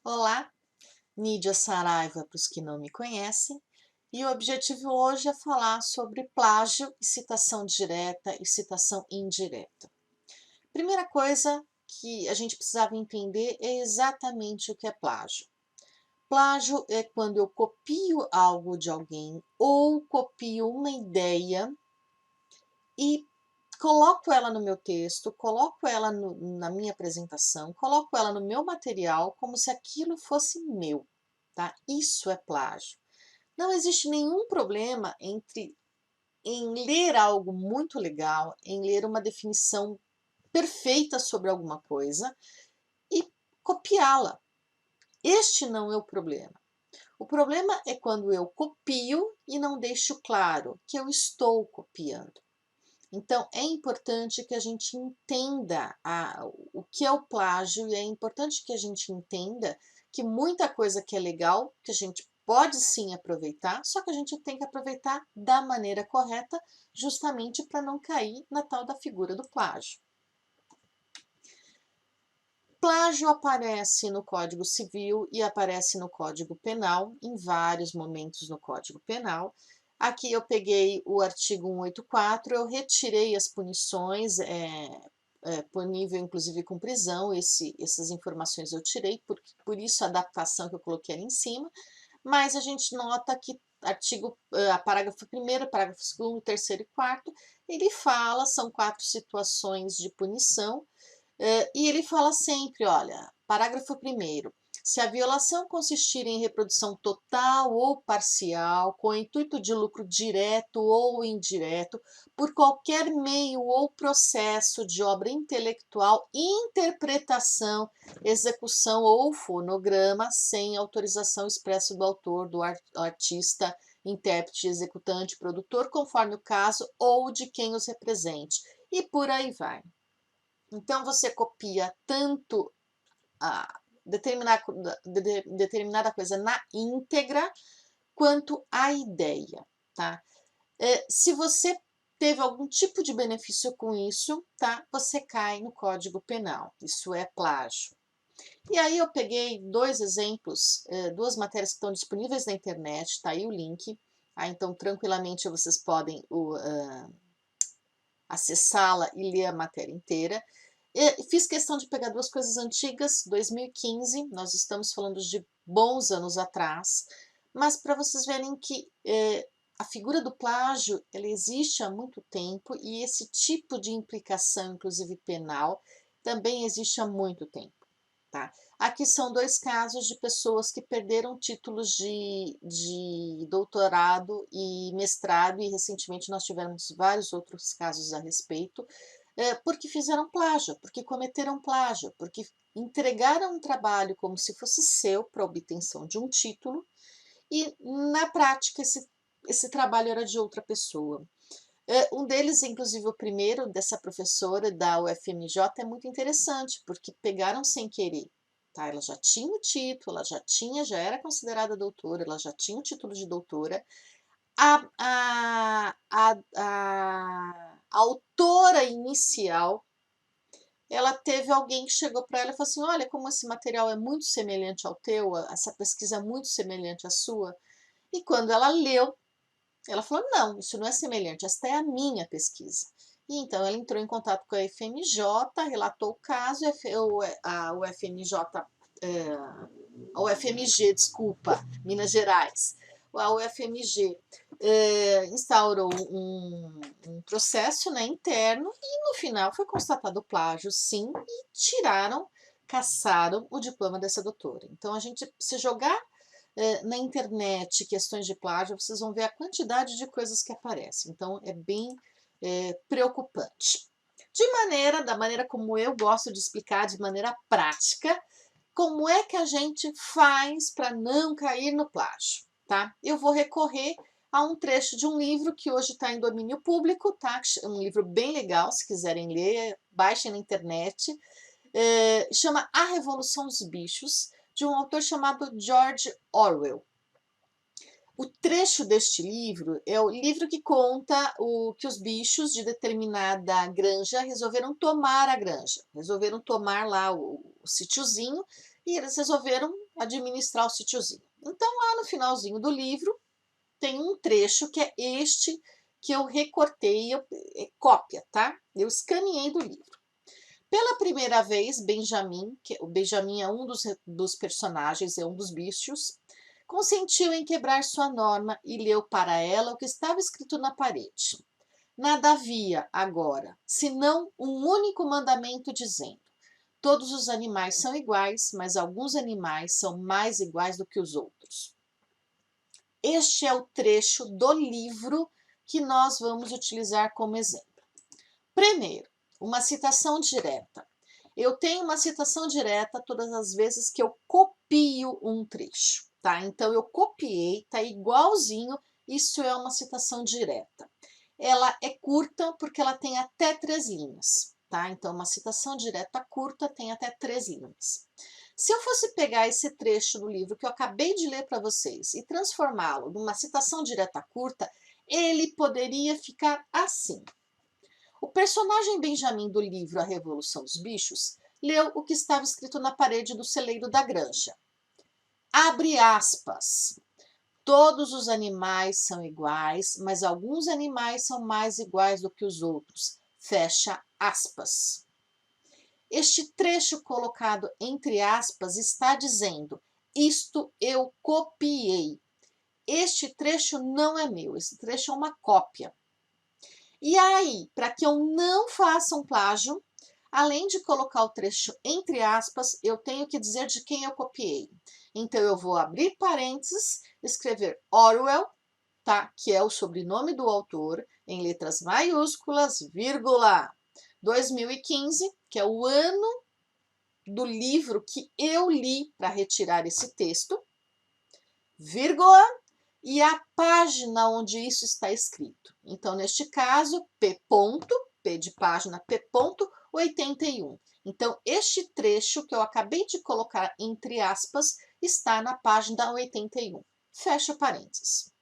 Olá, Nídia Saraiva para os que não me conhecem, e o objetivo hoje é falar sobre plágio e citação direta e citação indireta. Primeira coisa que a gente precisava entender é exatamente o que é plágio. Plágio é quando eu copio algo de alguém ou copio uma ideia e coloco ela no meu texto, coloco ela na minha apresentação, coloco ela no meu material como se aquilo fosse meu, tá? Isso é plágio. Não existe nenhum problema em ler algo muito legal, em ler uma definição perfeita sobre alguma coisa e copiá-la. Este não é o problema. O problema é quando eu copio e não deixo claro que eu estou copiando. Então, é importante que a gente entenda o que é o plágio e é importante que a gente entenda que muita coisa que é legal, que a gente pode sim aproveitar, só que a gente tem que aproveitar da maneira correta, justamente para não cair na tal da figura do plágio. Plágio aparece no Código Civil e aparece no Código Penal, em vários momentos no Código Penal. Aqui eu peguei o artigo 184, eu retirei as punições, punível inclusive com prisão, essas informações eu tirei, por isso a adaptação que eu coloquei ali em cima, mas a gente nota que parágrafo 1º, parágrafo 2º, 3º e 4º, ele fala, são 4 situações de punição, e ele fala sempre, olha, parágrafo 1º, se a violação consistir em reprodução total ou parcial, com intuito de lucro direto ou indireto, por qualquer meio ou processo de obra intelectual, interpretação, execução ou fonograma, sem autorização expressa do autor, do artista, intérprete, executante, produtor, conforme o caso, ou de quem os represente, e por aí vai. Então, você copia tanto a determinada coisa na íntegra, quanto a ideia, tá? Se você teve algum tipo de benefício com isso, tá? Você cai no Código Penal, isso é plágio. E aí eu peguei 2 exemplos, 2 matérias que estão disponíveis na internet, tá aí o link, tá? Então tranquilamente vocês podem acessá-la e ler a matéria inteira. Fiz questão de pegar 2 coisas antigas, 2015, nós estamos falando de bons anos atrás, mas para vocês verem que a figura do plágio, ela existe há muito tempo e esse tipo de implicação, inclusive penal, também existe há muito tempo, tá? Aqui são 2 casos de pessoas que perderam títulos de doutorado e mestrado, e recentemente nós tivemos vários outros casos a respeito, porque fizeram plágio, porque cometeram plágio, porque entregaram um trabalho como se fosse seu para obtenção de um título e na prática esse trabalho era de outra pessoa. Um deles, inclusive o primeiro dessa professora da UFMJ, é muito interessante, porque pegaram sem querer, tá? Ela já tinha o título, já era considerada doutora, ela já tinha o título de doutora. A autora inicial, ela teve alguém que chegou para ela e falou assim: olha, como esse material é muito semelhante ao teu, essa pesquisa é muito semelhante à sua. E quando ela leu, ela falou: não, isso não é semelhante, esta é a minha pesquisa. E então ela entrou em contato com a FMJ, relatou o caso, a UFMJ, a UFMG, desculpa, Minas Gerais, a UFMG instaurou um processo, né, interno e no final foi constatado plágio, sim, e cassaram o diploma dessa doutora. Então a gente, se jogar na internet questões de plágio, vocês vão ver a quantidade de coisas que aparecem. Então é bem preocupante. Da maneira como eu gosto de explicar, de maneira prática, como é que a gente faz para não cair no plágio, tá? Eu vou recorrer a um trecho de um livro que hoje está em domínio público, tá? Um livro bem legal, se quiserem ler, baixem na internet. Chama A Revolução dos Bichos, de um autor chamado George Orwell. O trecho deste livro é o livro que conta que os bichos de determinada granja resolveram tomar a granja, resolveram tomar lá o sítiozinho e eles resolveram administrar o sítiozinho. Então, lá no finalzinho do livro, tem um trecho que é este que eu recortei, é cópia, tá? Eu escaneei do livro. Pela primeira vez, Benjamin, o Benjamin é um dos personagens, é um dos bichos, consentiu em quebrar sua norma e leu para ela o que estava escrito na parede. Nada havia agora, senão um único mandamento dizendo: todos os animais são iguais, mas alguns animais são mais iguais do que os outros. Este é o trecho do livro que nós vamos utilizar como exemplo. Primeiro, uma citação direta. Eu tenho uma citação direta todas as vezes que eu copio um trecho, tá? Então, eu copiei, tá igualzinho, isso é uma citação direta. Ela é curta porque ela tem até 3 linhas, tá? Então, uma citação direta curta tem até 3 linhas. Se eu fosse pegar esse trecho do livro que eu acabei de ler para vocês e transformá-lo numa citação direta curta, ele poderia ficar assim. O personagem Benjamin do livro A Revolução dos Bichos leu o que estava escrito na parede do celeiro da granja. Abre aspas. Todos os animais são iguais, mas alguns animais são mais iguais do que os outros. Fecha aspas. Este trecho colocado entre aspas está dizendo: isto eu copiei. Este trecho não é meu, esse trecho é uma cópia. E aí, para que eu não faça um plágio, além de colocar o trecho entre aspas, eu tenho que dizer de quem eu copiei. Então, eu vou abrir parênteses, escrever Orwell, tá? Que é o sobrenome do autor, em letras maiúsculas, vírgula, 2015, que é o ano do livro que eu li para retirar esse texto, vírgula, e a página onde isso está escrito. Então, neste caso, P de página, P 81. Então, este trecho que eu acabei de colocar entre aspas está na página 81. Fecha parênteses.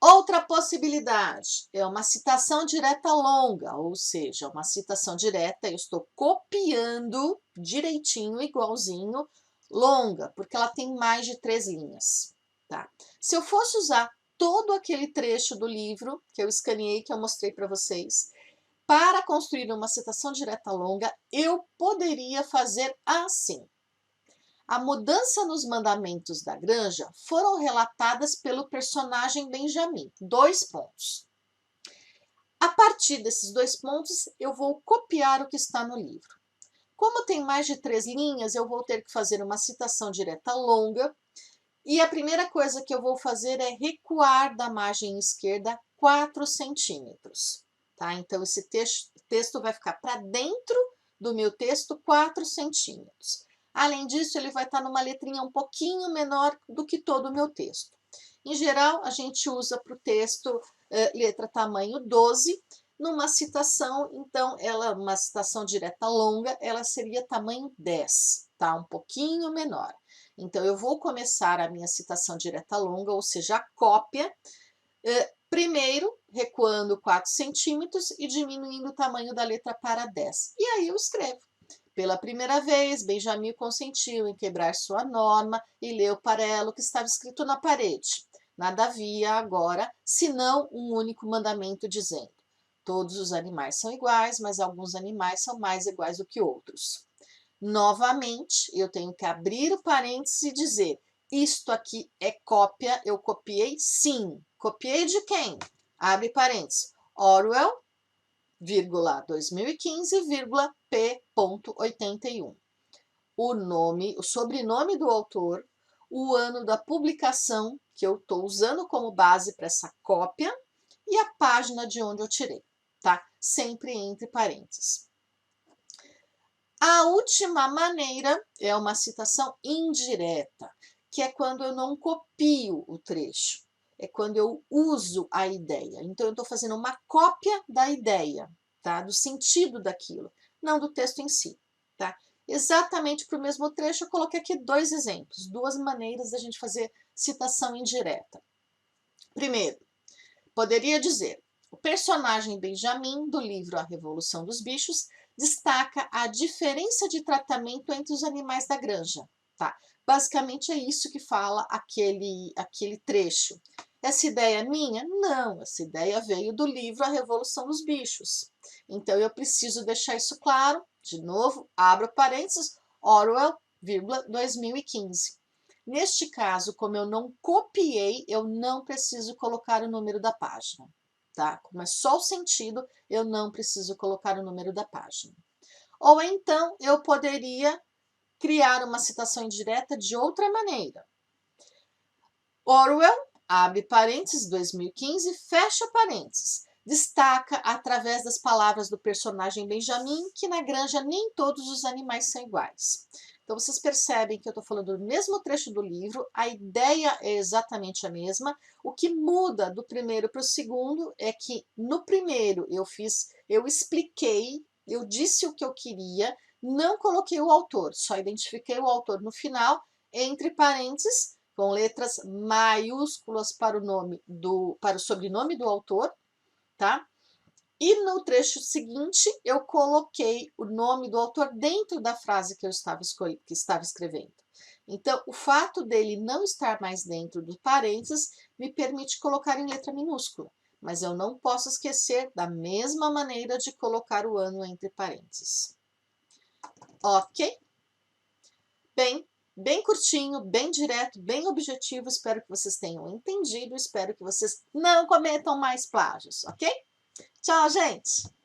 Outra possibilidade é uma citação direta longa, ou seja, uma citação direta, eu estou copiando direitinho, igualzinho, longa, porque ela tem mais de 3 linhas, tá? Se eu fosse usar todo aquele trecho do livro que eu escaneei, que eu mostrei para vocês, para construir uma citação direta longa, eu poderia fazer assim. A mudança nos mandamentos da granja foram relatadas pelo personagem Benjamin. 2 pontos. A partir desses 2 pontos, eu vou copiar o que está no livro. Como tem mais de 3 linhas, eu vou ter que fazer uma citação direta longa. E a primeira coisa que eu vou fazer é recuar da margem esquerda 4 centímetros. Tá? Então, esse texto vai ficar para dentro do meu texto 4 centímetros. Além disso, ele vai estar numa letrinha um pouquinho menor do que todo o meu texto. Em geral, a gente usa para o texto letra tamanho 12. Numa citação, então, uma citação direta longa, ela seria tamanho 10, tá? Um pouquinho menor. Então, eu vou começar a minha citação direta longa, ou seja, a cópia, primeiro recuando 4 centímetros e diminuindo o tamanho da letra para 10. E aí eu escrevo. Pela primeira vez, Benjamin consentiu em quebrar sua norma e leu para ela o que estava escrito na parede. Nada havia agora, senão um único mandamento dizendo: todos os animais são iguais, mas alguns animais são mais iguais do que outros. Novamente, eu tenho que abrir o parênteses e dizer: isto aqui é cópia, eu copiei sim. Copiei de quem? Abre parênteses. Orwell, 2015, P 81. O sobrenome do autor, o ano da publicação que eu estou usando como base para essa cópia e a página de onde eu tirei, tá? Sempre entre parênteses. A última maneira é uma citação indireta, que é quando eu não copio o trecho, é quando eu uso a ideia. Então, eu estou fazendo uma cópia da ideia, tá? Do sentido daquilo, não do texto em si, tá? Exatamente para o mesmo trecho, eu coloquei aqui 2 exemplos, 2 maneiras da gente fazer citação indireta. Primeiro, poderia dizer: o personagem Benjamin, do livro A Revolução dos Bichos, destaca a diferença de tratamento entre os animais da granja, tá? Basicamente é isso que fala aquele trecho. Essa ideia é minha? Não, essa ideia veio do livro A Revolução dos Bichos. Então eu preciso deixar isso claro, de novo, abro parênteses, Orwell, 2015. Neste caso, como eu não copiei, eu não preciso colocar o número da página, tá? Como é só o sentido, eu não preciso colocar o número da página. Ou então, eu poderia criar uma citação indireta de outra maneira. Orwell, abre parênteses, 2015, fecha parênteses. Destaca, através das palavras do personagem Benjamin, que na granja nem todos os animais são iguais. Então, vocês percebem que eu estou falando do mesmo trecho do livro, a ideia é exatamente a mesma. O que muda do primeiro para o segundo é que no primeiro eu expliquei, eu disse o que eu queria, não coloquei o autor, só identifiquei o autor no final, entre parênteses, com letras maiúsculas para o sobrenome do autor, tá? E no trecho seguinte, eu coloquei o nome do autor dentro da frase que eu estava escrevendo. Então, o fato dele não estar mais dentro do parênteses me permite colocar em letra minúscula, mas eu não posso esquecer da mesma maneira de colocar o ano entre parênteses. Ok? Bem curtinho, bem direto, bem objetivo. Espero que vocês tenham entendido. Espero que vocês não cometam mais plágios, ok? Tchau, gente!